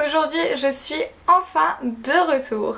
aujourd'hui je suis enfin de retour.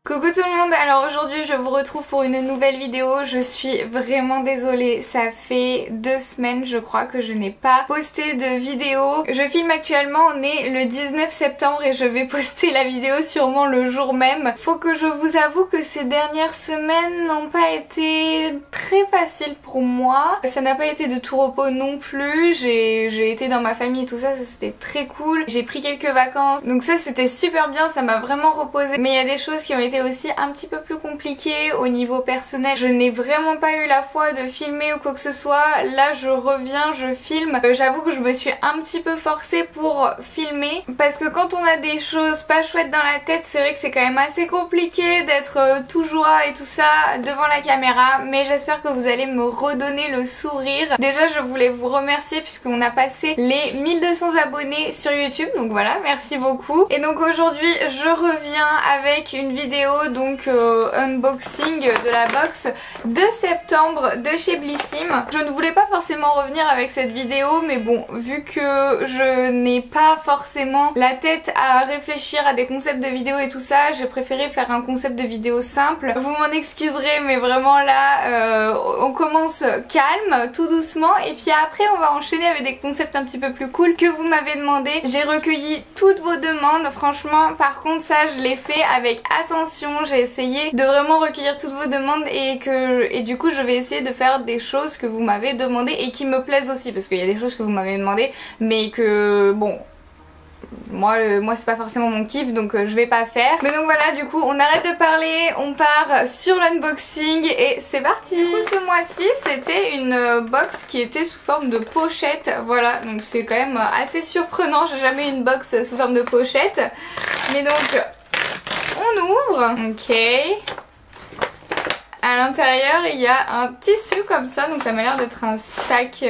Coucou tout le monde, alors aujourd'hui je vous retrouve pour une nouvelle vidéo. Je suis vraiment désolée, ça fait 2 semaines je crois que je n'ai pas posté de vidéo. Je filme actuellement, on est le 19 septembre et je vais poster la vidéo sûrement le jour même. Faut que je vous avoue que ces dernières semaines n'ont pas été très faciles pour moi. Ça n'a pas été de tout repos non plus, j'ai été dans ma famille et tout ça, ça c'était très cool. J'ai pris quelques vacances, donc ça c'était super bien, ça m'a vraiment reposé. Mais il y a des choses qui ont été aussi un petit peu plus compliqué au niveau personnel. Je n'ai vraiment pas eu la foi de filmer ou quoi que ce soit. Là je reviens, je filme. J'avoue que je me suis un petit peu forcée pour filmer parce que quand on a des choses pas chouettes dans la tête, c'est vrai que c'est quand même assez compliqué d'être tout joie et tout ça devant la caméra, mais j'espère que vous allez me redonner le sourire. Déjà je voulais vous remercier puisqu'on a passé les 1200 abonnés sur YouTube, donc voilà, merci beaucoup. Et donc aujourd'hui je reviens avec une vidéo donc unboxing de la box de septembre de chez Blissim. Je ne voulais pas forcément revenir avec cette vidéo, mais bon, vu que je n'ai pas forcément la tête à réfléchir à des concepts de vidéo et tout ça, j'ai préféré faire un concept de vidéo simple. Vous m'en excuserez, mais vraiment là on commence calme, tout doucement, et puis après on va enchaîner avec des concepts un petit peu plus cool que vous m'avez demandé. J'ai recueilli toutes vos demandes, franchement par contre ça je l'ai fait avec attention. J'ai essayé de vraiment recueillir toutes vos demandes et du coup je vais essayer de faire des choses que vous m'avez demandé et qui me plaisent aussi, parce qu'il y a des choses que vous m'avez demandé mais que bon, moi c'est pas forcément mon kiff, donc je vais pas faire. Mais donc voilà, du coup on arrête de parler, on part sur l'unboxing et c'est parti. Du coup ce mois-ci c'était une box qui était sous forme de pochette, voilà, donc c'est quand même assez surprenant, j'ai jamais eu une box sous forme de pochette. Mais donc on ouvre, ok. À l'intérieur il y a un tissu comme ça, donc ça m'a l'air d'être un sac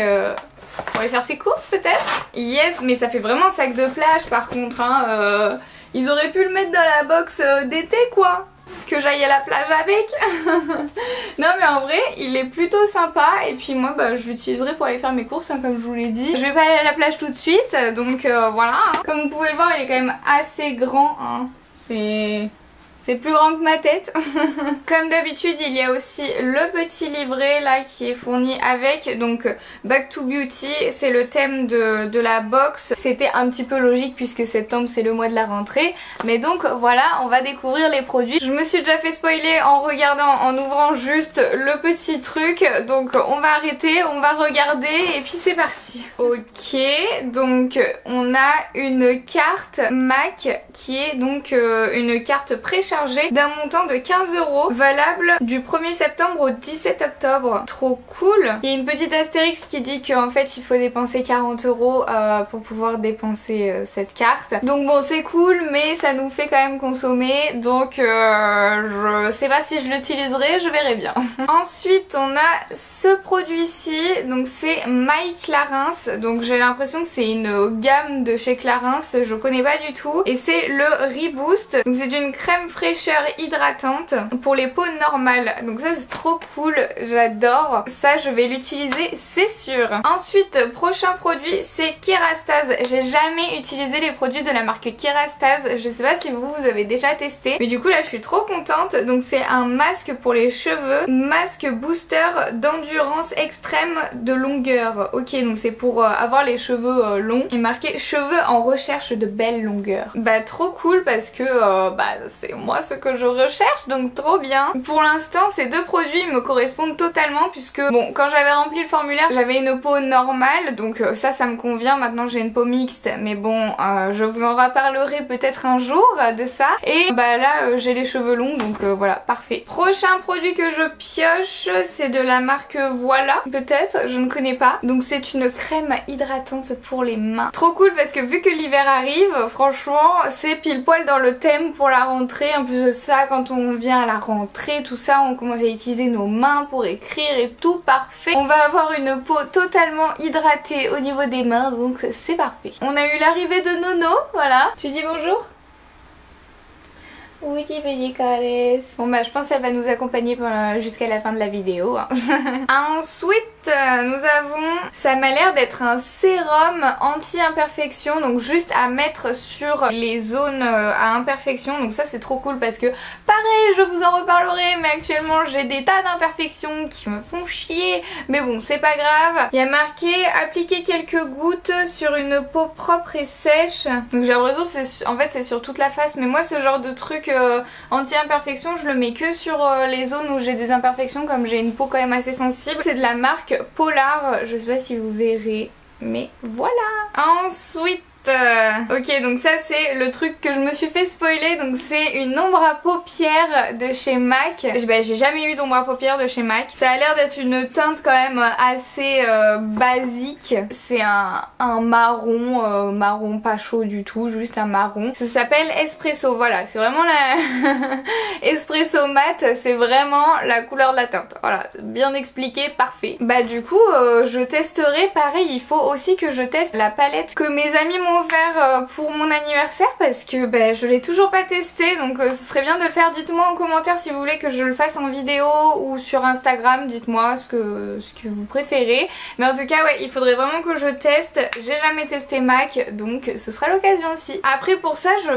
pour aller faire ses courses peut-être. Yes, mais ça fait vraiment sac de plage par contre, hein. Ils auraient pu le mettre dans la box d'été quoi, que j'aille à la plage avec. Non mais en vrai il est plutôt sympa, et puis moi bah, je l'utiliserai pour aller faire mes courses hein, comme je vous l'ai dit. Je vais pas aller à la plage tout de suite, donc voilà. Hein. Comme vous pouvez le voir il est quand même assez grand, hein. C'est plus grand que ma tête. Comme d'habitude il y a aussi le petit livret là qui est fourni avec, donc Back to Beauty, c'est le thème de la box. C'était un petit peu logique puisque septembre c'est le mois de la rentrée, mais donc voilà, on va découvrir les produits. Je me suis déjà fait spoiler en regardant, en ouvrant juste le petit truc, donc on va arrêter, on va regarder et puis c'est parti. Ok, donc on a une carte MAC qui est donc une carte préchargée d'un montant de 15 €, valable du 1er septembre au 17 octobre. Trop cool. Il y a une petite astérix qui dit qu'en fait il faut dépenser 40 € pour pouvoir dépenser cette carte. Donc bon c'est cool, mais ça nous fait quand même consommer, donc je sais pas si je l'utiliserai, je verrai bien. Ensuite on a ce produit-ci, donc c'est My Clarins, donc j'ai l'impression que c'est une gamme de chez Clarins, je connais pas du tout, et c'est le Reboost, donc c'est une crème fraîcheur hydratante pour les peaux normales, donc ça c'est trop cool, j'adore ça, je vais l'utiliser c'est sûr. Ensuite prochain produit c'est Kerastase. J'ai jamais utilisé les produits de la marque Kerastase, je sais pas si vous avez déjà testé, mais du coup là je suis trop contente. Donc c'est un masque pour les cheveux, masque booster d'endurance extrême de longueur. Ok, donc c'est pour avoir les cheveux longs, et marqué cheveux en recherche de belle longueur. Bah trop cool parce que bah c'est moi ce que je recherche, donc trop bien. Pour l'instant ces deux produits me correspondent totalement puisque bon, quand j'avais rempli le formulaire j'avais une peau normale, donc ça me convient. Maintenant j'ai une peau mixte, mais bon je vous en reparlerai peut-être un jour de ça. Et bah là j'ai les cheveux longs, donc voilà, parfait. Prochain produit que je pioche c'est de la marque Voilà, peut-être, je ne connais pas. Donc c'est une crème hydratante pour les mains. Trop cool parce que vu que l'hiver arrive, franchement c'est pile poil dans le thème pour la rentrée. En plus de ça, quand on vient à la rentrée, tout ça, on commence à utiliser nos mains pour écrire et tout, parfait. On va avoir une peau totalement hydratée au niveau des mains, donc c'est parfait. On a eu l'arrivée de Nono, voilà. Tu dis bonjour? Oui, petit caresse. Bon bah je pense qu'elle va nous accompagner jusqu'à la fin de la vidéo. Hein. Ensuite nous avons, ça m'a l'air d'être un sérum anti-imperfection, donc juste à mettre sur les zones à imperfection. Donc ça c'est trop cool parce que pareil, je vous en reparlerai, mais actuellement j'ai des tas d'imperfections qui me font chier. Mais bon, c'est pas grave. Il y a marqué appliquer quelques gouttes sur une peau propre et sèche. Donc j'ai l'impression que en fait c'est sur toute la face, mais moi ce genre de truc anti-imperfection je le mets que sur les zones où j'ai des imperfections, comme j'ai une peau quand même assez sensible. C'est de la marque Polar, je sais pas si vous verrez, mais voilà. Ensuite ok, donc ça c'est le truc que je me suis fait spoiler, donc c'est une ombre à paupières de chez MAC. J'ai jamais eu d'ombre à paupières de chez MAC. Ça a l'air d'être une teinte quand même assez basique. C'est un marron, marron pas chaud du tout, juste un marron. Ça s'appelle Espresso, voilà, c'est vraiment la Espresso mat, c'est vraiment la couleur de la teinte. Voilà, bien expliqué, parfait. Bah du coup je testerai, pareil, il faut aussi que je teste la palette que mes amis m'ont offert pour mon anniversaire, parce que bah, je l'ai toujours pas testé, donc ce serait bien de le faire. Dites-moi en commentaire si vous voulez que je le fasse en vidéo ou sur Instagram, dites-moi ce que vous préférez. Mais en tout cas ouais, il faudrait vraiment que je teste. J'ai jamais testé MAC, donc ce sera l'occasion aussi. Après pour ça je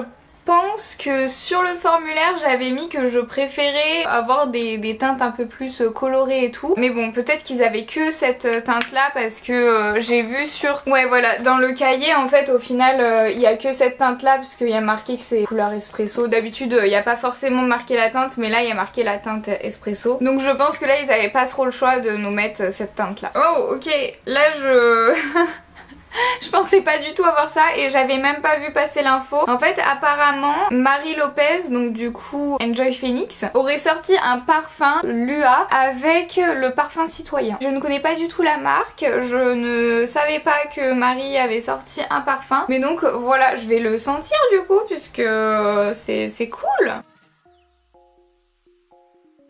pense que sur le formulaire j'avais mis que je préférais avoir des teintes un peu plus colorées et tout, mais bon peut-être qu'ils avaient que cette teinte là, parce que j'ai vu sur, ouais voilà, dans le cahier en fait au final il y a que cette teinte là, parce qu'il y a marqué que c'est couleur espresso. D'habitude il n'y a pas forcément marqué la teinte, mais là il y a marqué la teinte espresso, donc je pense que là ils avaient pas trop le choix de nous mettre cette teinte là. Oh ok, là je... Je pensais pas du tout avoir ça et j'avais même pas vu passer l'info. En fait apparemment Marie Lopez, donc du coup Enjoy Phoenix, aurait sorti un parfum Lua avec le parfum citoyen. Je ne connais pas du tout la marque, je ne savais pas que Marie avait sorti un parfum, mais donc voilà, je vais le sentir du coup puisque c'est cool.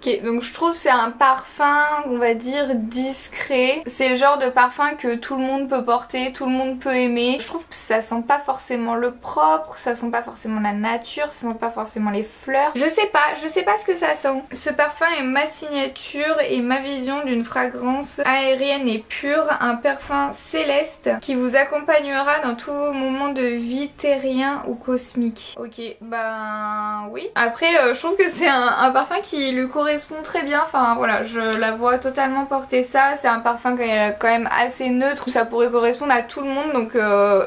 Ok, donc je trouve que c'est un parfum, on va dire, discret. C'est le genre de parfum que tout le monde peut porter, tout le monde peut aimer. Je trouve que ça sent pas forcément le propre, ça sent pas forcément la nature, ça sent pas forcément les fleurs. Je sais pas ce que ça sent. Ce parfum est ma signature et ma vision d'une fragrance aérienne et pure, un parfum céleste qui vous accompagnera dans tout moment de vie terrien ou cosmique. Ok, ben oui. Après, je trouve que c'est un parfum qui lui correspond très bien, enfin voilà, je la vois totalement porter ça. C'est un parfum quand même assez neutre, ça pourrait correspondre à tout le monde, donc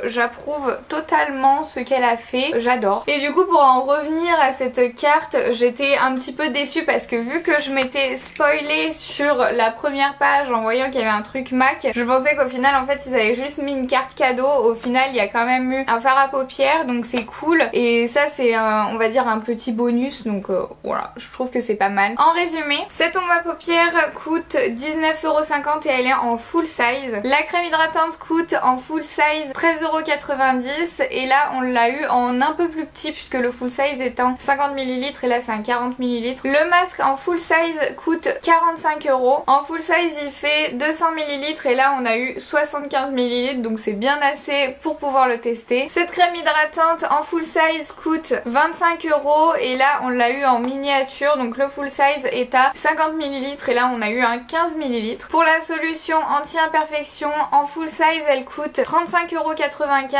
j'approuve totalement ce qu'elle a fait, j'adore. Et du coup pour en revenir à cette carte, j'étais un petit peu déçue parce que vu que je m'étais spoilée sur la première page en voyant qu'il y avait un truc MAC, je pensais qu'au final en fait ils avaient juste mis une carte cadeau. Au final il y a quand même eu un fard à paupières, donc c'est cool, et ça c'est on va dire un petit bonus, donc voilà, je trouve que c'est pas mal. En résumé, cette ombre à paupières coûte 19,50€ et elle est en full size. La crème hydratante coûte en full size 13,90€ et là on l'a eu en un peu plus petit puisque le full size est en 50ml et là c'est un 40ml. Le masque en full size coûte 45€. En full size il fait 200ml et là on a eu 75ml, donc c'est bien assez pour pouvoir le tester. Cette crème hydratante en full size coûte 25€ et là on l'a eu en miniature, donc le full size est à 50ml et là on a eu un 15ml. Pour la solution anti-imperfection en full size elle coûte 35,95€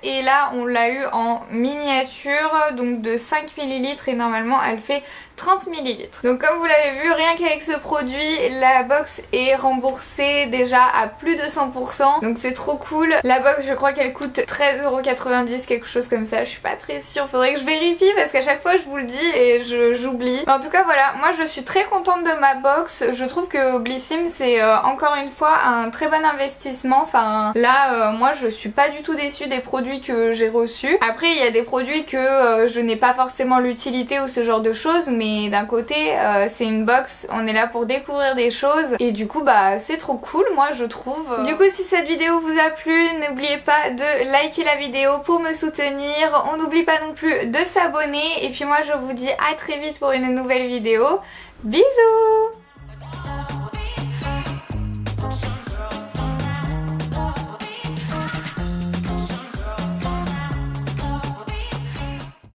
et là on l'a eu en miniature, donc de 5ml et normalement elle fait 30ml. Donc comme vous l'avez vu, rien qu'avec ce produit la box est remboursée déjà à plus de 100%, donc c'est trop cool. La box je crois qu'elle coûte 13,90€, quelque chose comme ça, je suis pas très sûre, faudrait que je vérifie parce qu'à chaque fois je vous le dis et j'oublie. En tout cas voilà, moi je suis très contente de ma box, je trouve que Blissim c'est encore une fois un très bon investissement. Enfin là moi je suis pas du tout déçue des produits que j'ai reçus. Après il y a des produits que je n'ai pas forcément l'utilité ou ce genre de choses, mais d'un côté c'est une box, on est là pour découvrir des choses et du coup bah c'est trop cool moi je trouve. Du coup si cette vidéo vous a plu, n'oubliez pas de liker la vidéo pour me soutenir, on n'oublie pas non plus de s'abonner et puis moi je vous dis à très vite pour une nouvelle vidéo. Bisous!